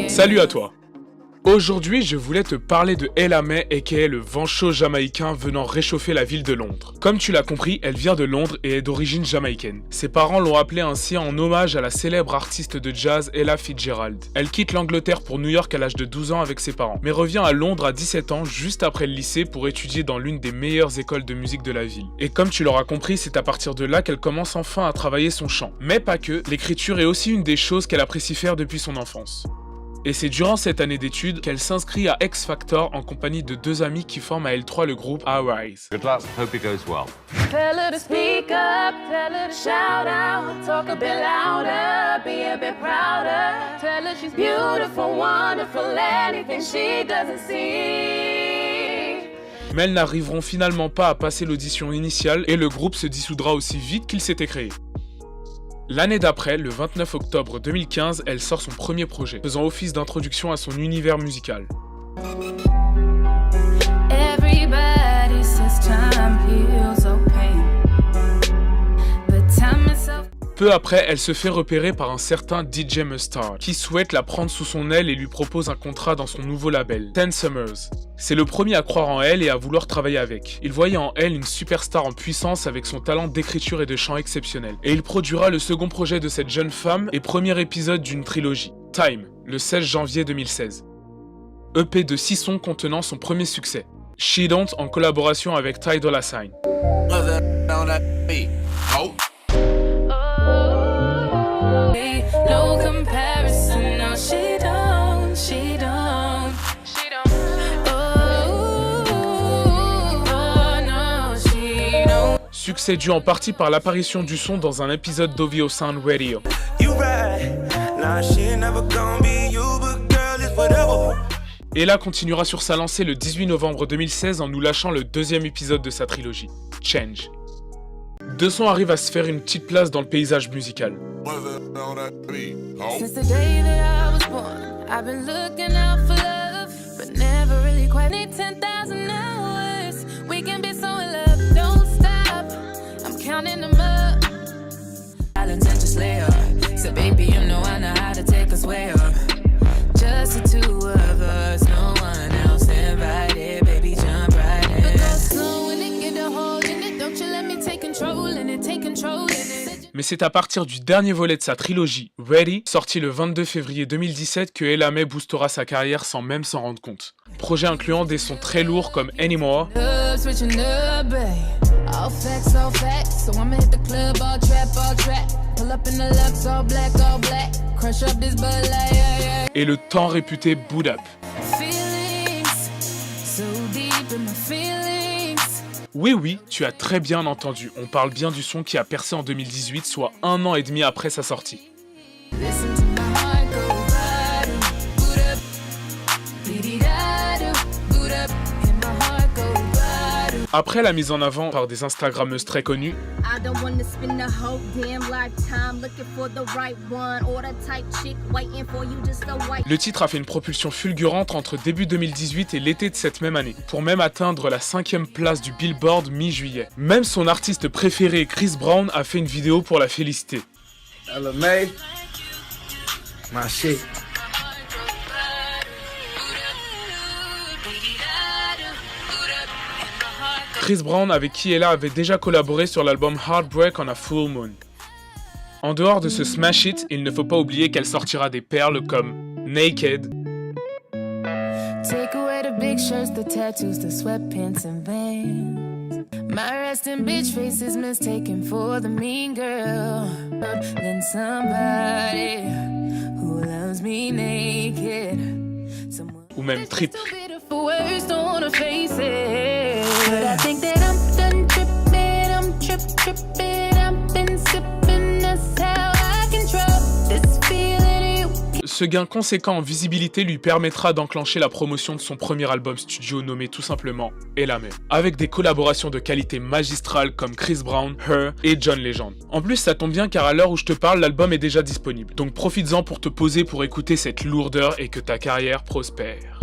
Salut à toi. Aujourd'hui, je voulais te parler de Ella Mai, aka le vent chaud jamaïcain venant réchauffer la ville de Londres. Comme tu l'as compris, elle vient de Londres et est d'origine jamaïcaine. Ses parents l'ont appelée ainsi en hommage à la célèbre artiste de jazz Ella Fitzgerald. Elle quitte l'Angleterre pour New York à l'âge de 12 ans avec ses parents, mais revient à Londres à 17 ans juste après le lycée pour étudier dans l'une des meilleures écoles de musique de la ville. Et comme tu l'auras compris, c'est à partir de là qu'elle commence enfin à travailler son chant. Mais pas que, l'écriture est aussi une des choses qu'elle apprécie faire depuis son enfance. Et c'est durant cette année d'études qu'elle s'inscrit à X Factor en compagnie de deux amis qui forment à L3 le groupe Arise. Good luck, hope it goes well. Tell her to speak up, tell her to shout out, talk a bit louder, be a bit prouder. Tell her she's beautiful, wonderful, anything she doesn't see. Mais elles n'arriveront finalement pas à passer l'audition initiale et le groupe se dissoudra aussi vite qu'il s'était créé. L'année d'après, le 29 octobre 2015, elle sort son premier projet, faisant office d'introduction à son univers musical. Peu après, elle se fait repérer par un certain DJ Mustard, qui souhaite la prendre sous son aile et lui propose un contrat dans son nouveau label, Ten Summers. C'est le premier à croire en elle et à vouloir travailler avec. Il voyait en elle une superstar en puissance avec son talent d'écriture et de chant exceptionnel. Et il produira le second projet de cette jeune femme et premier épisode d'une trilogie, Time, le 16 janvier 2016. EP de 6 sons contenant son premier succès, She Don't en collaboration avec Ty Dolla $ign. Succès dû en partie par l'apparition du son dans un épisode d'OVO Sound Radio. Ella continuera sur sa lancée le 18 novembre 2016 en nous lâchant le deuxième épisode de sa trilogie, Change. Deux sons arrivent à se faire une petite place dans le paysage musical. Mais c'est à partir du dernier volet de sa trilogie, Ready, sorti le 22 février 2017, que Ella Mai boostera sa carrière sans même s'en rendre compte. Projet incluant des sons très lourds comme Anymore, et le tant réputé Boot Up. Oui, tu as très bien entendu, on parle bien du son qui a percé en 2018, soit 1 an et demi après sa sortie. Après la mise en avant par des Instagrammeuses très connues, le titre a fait une propulsion fulgurante entre début 2018 et l'été de cette même année, pour même atteindre la 5e place du Billboard mi-juillet. Même son artiste préféré, Chris Brown, a fait une vidéo pour la féliciter. Ella Mai, my shit. Chris Brown, avec qui Ella avait déjà collaboré sur l'album Heartbreak on a Full Moon. En dehors de ce Smash It, il ne faut pas oublier qu'elle sortira des perles comme Naked, Take away the big shirts, the tattoos, the sweatpants and Vans. My resting bitch face is mistaken for the mean girl. Then somebody who loves me naked. ou même Trip. Ce gain conséquent en visibilité lui permettra d'enclencher la promotion de son premier album studio nommé tout simplement Ella Mai, avec des collaborations de qualité magistrale comme Chris Brown, Her et John Legend. En plus, ça tombe bien car à l'heure où je te parle, l'album est déjà disponible. Donc profites-en pour te poser pour écouter cette lourdeur et que ta carrière prospère.